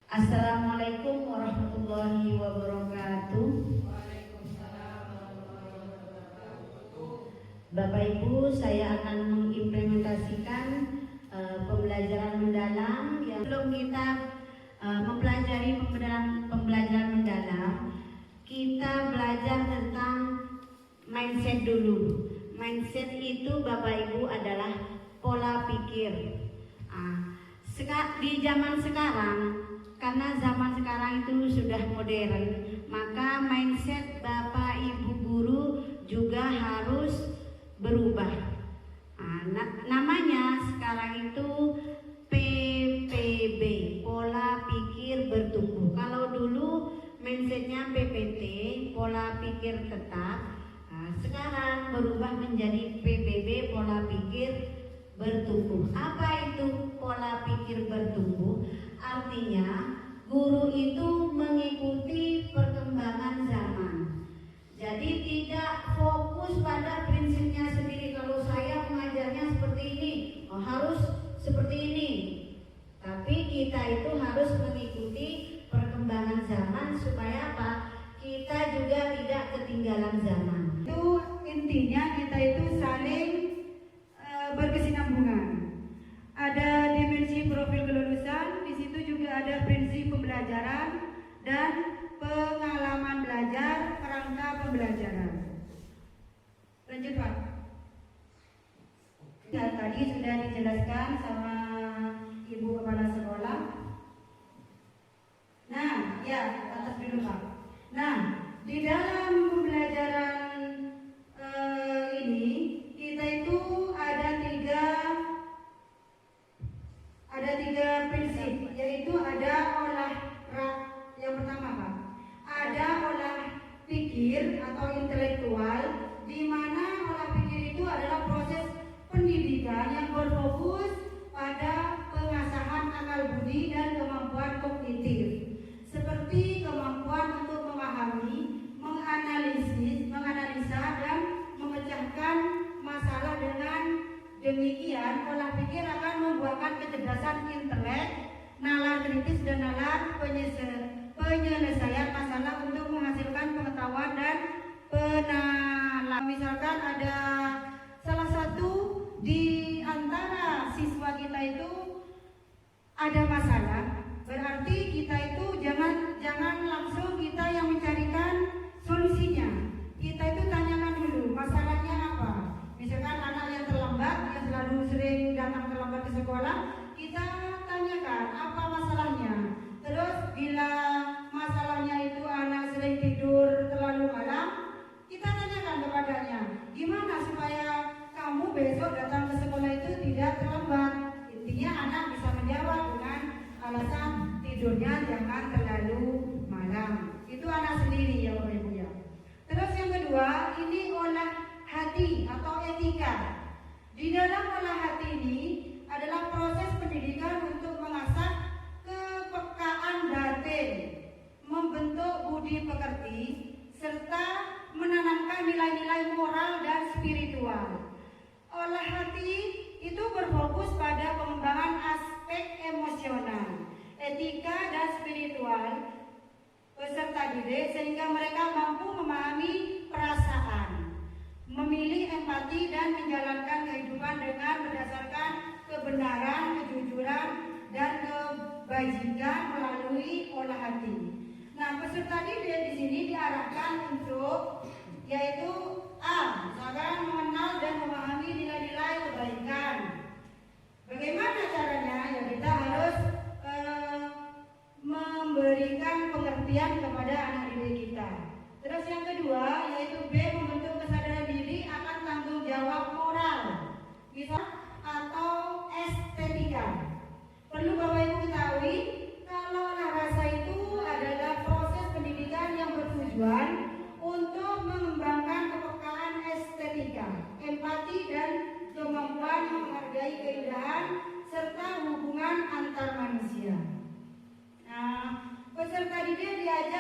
Assalamualaikum warahmatullahi wabarakatuh. Bapak Ibu, saya akan mengimplementasikan pembelajaran mendalam yang sebelum kita mempelajari pembelajaran mendalam, kita belajar tentang mindset dulu. Mindset itu Bapak Ibu adalah pola pikir. Di zaman sekarang, karena zaman sekarang itu sudah modern, maka mindset Bapak Ibu guru juga harus berubah. Namanya sekarang itu PPB, pola pikir bertumbuh. Kalau dulu mindsetnya PPT, pola pikir tetap. Sekarang berubah menjadi PBB, pola pikir bertumbuh. Apa itu pola pikir bertumbuh? Artinya guru itu mengikuti perkembangan zaman. Jadi tidak fokus pada prinsipnya sendiri. Kalau saya mengajarnya seperti ini, harus seperti ini. Tapi kita itu harus mengikuti perkembangan zaman supaya apa? Kita juga tidak ketinggalan zaman. Itu intinya kita itu saling berkesinambungan. Ada dimensi profil kelulusan, di situ juga ada prinsip pembelajaran dan pengalaman belajar, kerangka pembelajaran. Lanjut Pak. Tadi sudah dijelaskan sama Ibu Kepala Sekolah. Nah, ya atas dulu Pak. Nah, di dalam pembelajaran ini kita itu ada tiga prinsip, yaitu ada yang pertama Pak, ada olah pikir atau intelektual, di mana olah pikir itu adalah proses pendidikan yang berfokus pada pengasahan akal budi dan kemampuan kognitif, seperti kemampuan untuk memahami, menganalisa dan memecahkan masalah. Dengan demikian, olah pikir akan membuahkan kecerdasan intelek, nalar kritis dan nalar penyelesaian masalah untuk menghasilkan pengetahuan dan penalaran. Misalkan ada salah satu di antara siswa kita itu ada masalah, berarti kita itu jangan langsung kita yang mencarikan solusinya. Kita itu tanyakan dulu masalahnya apa. Misalkan anak yang terlambat, yang selalu sering datang terlambat ke sekolah, kita tanyakan apa masalahnya. Terus bila masalahnya itu anak sering tidur terlalu malam, kita tanyakan kepadanya, gimana supaya kamu besok datang ke sekolah itu tidak terlambat. Intinya anak bisa menjawab dengan alasan tidurnya jangan terlalu malam. Itu anak sendiri ya Bapak Ibu ya. Terus yang kedua, ini olah hati atau etika. Di dalam olah hati ini adalah proses pendidikan untuk mengasah kepekaan batin, membentuk budi pekerti, serta menanamkan nilai-nilai moral dan spiritual. Olah hati itu berfokus pada pengembangan aspek emosional, etika dan spiritual peserta didik sehingga mereka mampu memahami perasaan, memilih empati dan menjalankan kehidupan dengan berdasarkan kebenaran, kejujuran dan kebajikan melalui olah hati. Nah, peserta didik di sini diarahkan untuk yaitu misalkan mengenal dan memahami nilai-nilai kebaikan. Bagaimana caranya? Ya kita harus memberikan pengertian kepada anak didik kita. Terus yang kedua yaitu B, membentuk kesadaran diri akan tanggung jawab moral, bisa atau estetika. Perlu Bapak Ibu ketahui kalau olah rasa itu adalah proses pendidikan yang bertujuan untuk mengembangkan kepekaan estetika, empati dan kemampuan menghargai keindahan serta hubungan antar manusia. Nah, peserta didik diajar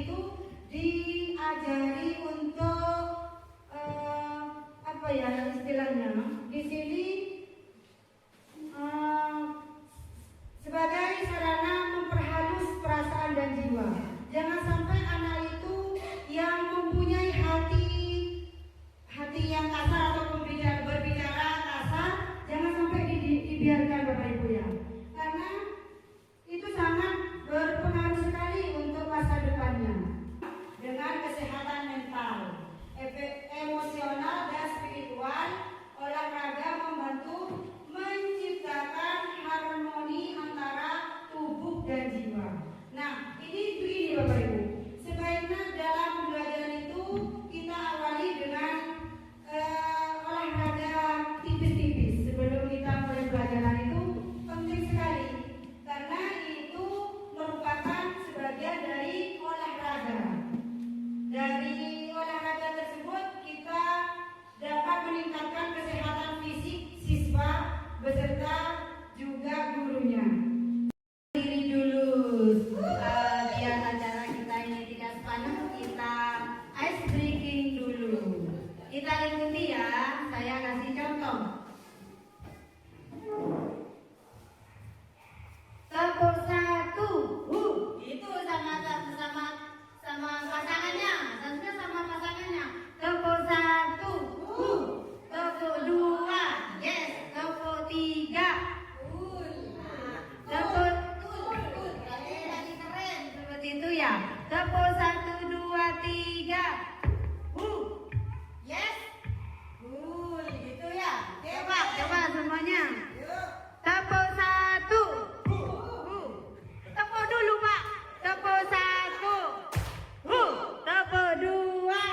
itu diajari untuk apa ya istilahnya di sini sebagai sarana memperhalus perasaan dan jiwa. Jangan sampai anak itu yang mempunyai hati yang kasar atau berbicara kasar, jangan sampai dibiarkan Bapak Ibu ya. Karena itu sangat berpengaruh sekali untuk masa depannya. Dengan kesehatan mental, emosional dan spiritual, olahraga membantu menciptakan harmoni antara tubuh dan jiwa. Nah, ini begini Bapak Ibu. Sebaiknya dalam belajar itu kita awali dengan olahraga tipis-tipis sebelum kita mulai pelajaran itu penting sekali karena itu merupakan sebagian dari olahraga. Dari olahraga tersebut kita dapat meningkatkan kesehatan fisik siswa beserta juga gurunya. Diri dulu biar acara kita ini tidak sepanjang, kita ice breaking dulu. Kita ikuti ya, saya kasih contoh. Tepuk satu, itu sama pasangannya, tentunya sama pasangannya. Tepuk satu, tepuk dua, yes, tepuk tiga, tepuk tadi keren seperti itu ya. Tepuk satu, dua, tiga, yes, gitu ya. Coba semuanya. Tepuk satu, tepuk dulu Pak. Tepuk satu, tepuk dua,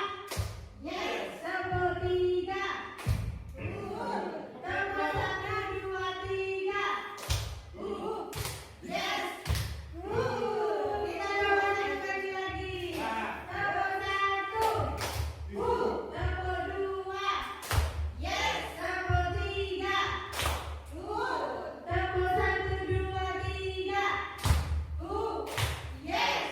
yes, tepuk tiga, tepuk satu, dua, tiga, yes, kita coba sekali lagi. Tepuk satu, tepuk dua, yes, tepuk tiga, tepuk satu, dua, tiga, yes.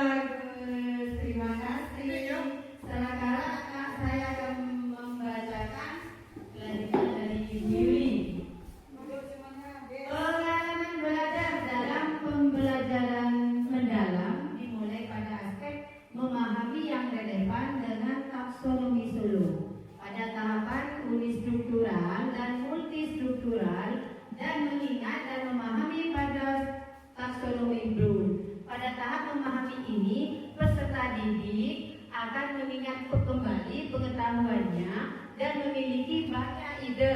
Bagus, terima kasih. Sekarang saya akan membacakan lanjutan dari Ibu Yuli. Pengalaman belajar dalam pembelajaran mendalam dimulai pada aspek memahami yang relevan dengan taksonomi Solo. Pada tahapan unistruktural dan multistruktural dan mengingat dan memahami pada taksonomi Bloom. Pada tahap memahami ini, peserta didik akan mengingat kembali pengetahuannya dan memiliki banyak ide.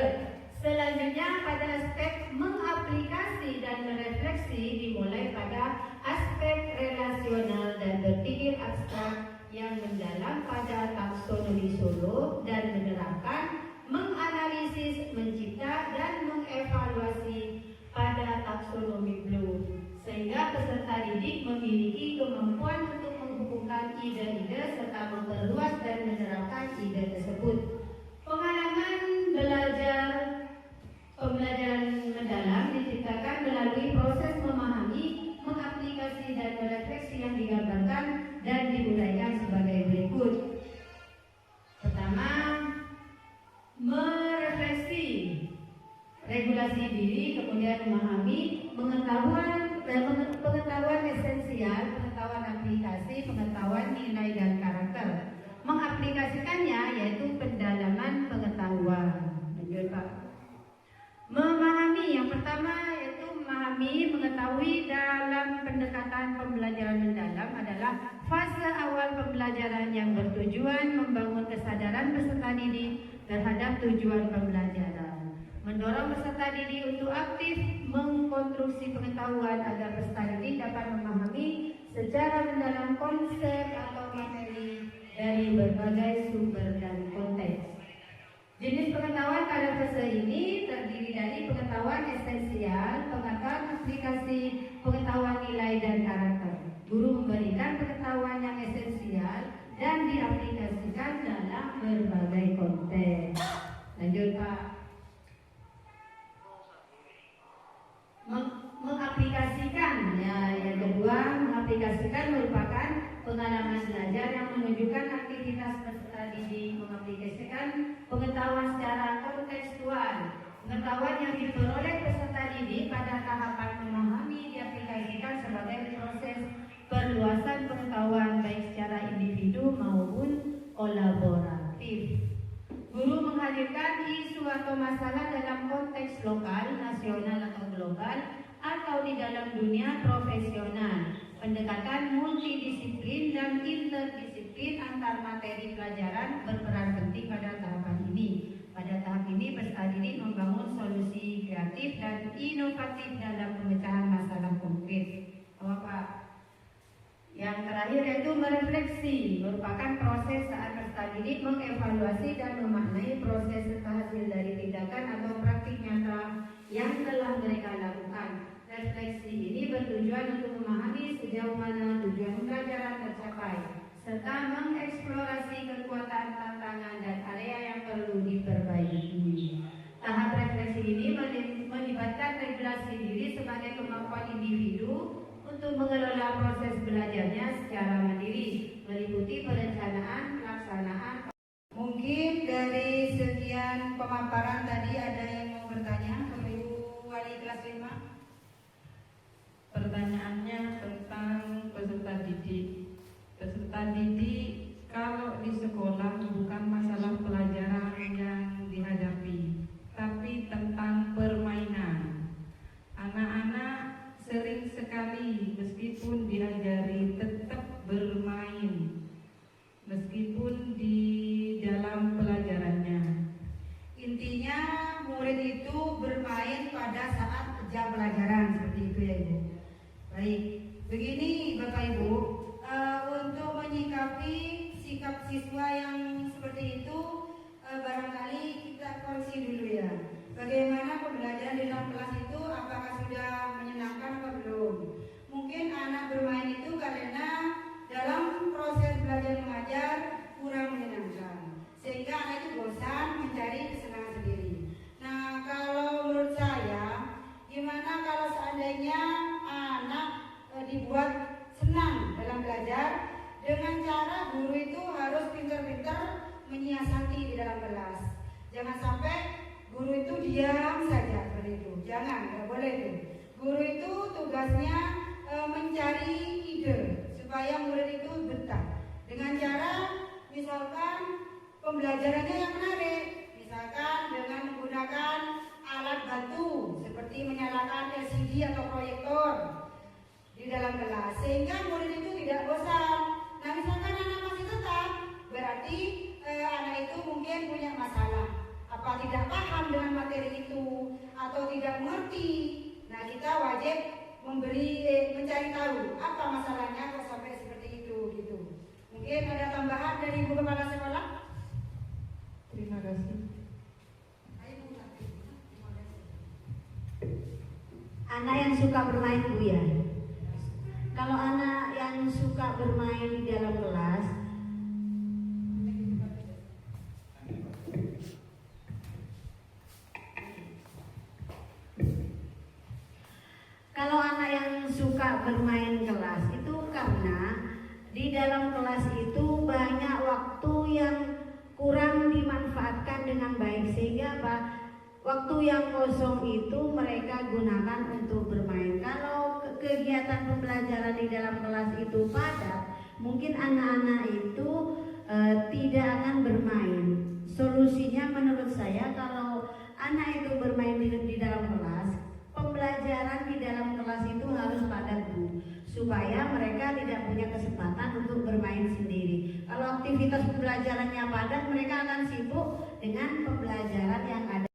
Selanjutnya pada aspek mengaplikasi dan merefleksi dimulai pada aspek relasional dan berpikir abstrak yang mendalam pada taksonomi Solo dan menerapkan, menganalisis, mencipta dan mengevaluasi pada taksonomi Bloom, sehingga peserta didik memiliki kemampuan untuk menghubungkan ide-ide serta memperluas dan menerapkan ide tersebut. Pengalaman pembelajaran mendalam diciptakan melalui proses memahami, mengaplikasi dan merefleksi yang digambarkan dan diuraikan sebagai berikut. Pertama, merefleksi, regulasi diri, kemudian memahami, pengetahuan esensial, pengetahuan aplikasi, pengetahuan nilai dan karakter. Mengaplikasikannya yaitu pendalaman pengetahuan. Lanjut Pak. Memahami, yang pertama yaitu memahami, mengetahui dalam pendekatan pembelajaran mendalam adalah fase awal pembelajaran yang bertujuan membangun kesadaran peserta didik terhadap tujuan pembelajaran. Mendorong peserta didik untuk aktif mengkonstruksi pengetahuan agar peserta didik dapat memahami secara mendalam konsep atau materi dari berbagai sumber dan konteks. Jenis pengetahuan pada fase ini terdiri dari pengetahuan esensial, pengetahuan aplikasi, pengetahuan nilai dan karakter. Guru memberikan pengetahuan yang esensial dan diaplikasikan dalam berbagai konteks. Lanjut Pak. Mengaplikasikan, ya yang kedua mengaplikasikan mengaplikasikan merupakan pengalaman belajar yang menunjukkan aktivitas peserta didik mengaplikasikan pengetahuan secara kontekstual. Pengetahuan yang diperoleh peserta didik pada tahapan memahami diaplikasikan sebagai proses perluasan pengetahuan baik secara individu maupun kolaboratif. Guru menghadirkan isu atau masalah dalam konteks lokal, nasional atau global, atau di dalam dunia profesional. Pendekatan multidisiplin dan interdisiplin antar materi pelajaran berperan penting pada tahapan ini. Pada tahap ini, peserta didik membangun solusi kreatif dan inovatif dalam pemecahan masalah konkret. Pak? Yang terakhir yaitu merefleksi, merupakan proses saat peserta didik mengevaluasi dan memaknai proses serta hasil dari tindakan atau praktik nyata yang telah mereka lakukan. Refleksi ini bertujuan untuk memahami sejauh mana tujuan pembelajaran tercapai, serta mengeksplorasi kekuatan, tantangan, dan area yang perlu diperbaiki. Tahap refleksi ini melibatkan regulasi diri sebagai kemampuan individu untuk mengelola proses belajarnya secara mandiri, meliputi perencanaan, pelaksanaan. Mungkin dari sekian pemaparan tadi ada yang mau bertanya, Ibu Wali kelas 5? Pertanyaannya tentang peserta didik. Peserta didik kalau di sekolah bukan masalah pelajaran yang dihadapi, tapi tentang permainan. Anak-anak sering sekali meskipun diajari tetap bermain, meskipun di dalam pelajarannya. Intinya murid itu bermain pada saat jam pelajaran, seperti itu ya Ibu. Baik, begini Bapak Ibu, untuk menyikapi sikap siswa yang seperti itu, barangkali kita koreksi dulu ya. Bagaimana pembelajaran di dalam kelas itu, apakah sudah menyenangkan atau belum? Mungkin anak bermain itu karena dalam proses belajar mengajar kurang menyenangkan, sehingga anak itu bosan mencari kesenangan sendiri. Nah, kalau menurut saya, gimana kalau seandainya anak dibuat senang dalam belajar dengan cara guru itu harus pintar-pintar menyiasati di dalam kelas. Jangan sampai guru itu diam saja seperti itu. Jangan, nggak boleh itu. Guru itu tugasnya mencari ide supaya murid itu betah. Dengan cara misalkan pembelajarannya yang menarik, misalkan dengan menggunakan alat bantu seperti menyalakan LCD atau proyektor di dalam kelas, sehingga murid itu tidak bosan. Nah, misalkan anak masih tetap, berarti anak itu mungkin punya masalah, apa tidak paham dengan materi itu atau tidak mengerti. Nah, kita wajib mencari tahu apa masalahnya kok sampai seperti itu gitu. Mungkin ada tambahan dari Ibu Kepala Sekolah? Terima kasih. Anak yang suka bermain Bu ya. Kalau anak yang suka bermain di dalam kelas, kalau anak yang suka bermain kelas itu karena di dalam kelas itu banyak waktu yang kurang dimanfaatkan dengan baik, sehingga waktu yang kosong itu mereka gunakan untuk bermain. Kalau kegiatan pembelajaran di dalam kelas itu padat, mungkin anak-anak itu tidak akan bermain. Solusinya menurut saya, kalau anak itu bermain di dalam kelas, pembelajaran di dalam kelas itu harus padat Bu, supaya mereka tidak punya kesempatan untuk bermain sendiri. Kalau aktivitas pembelajarannya padat, mereka akan sibuk dengan pembelajaran yang ada.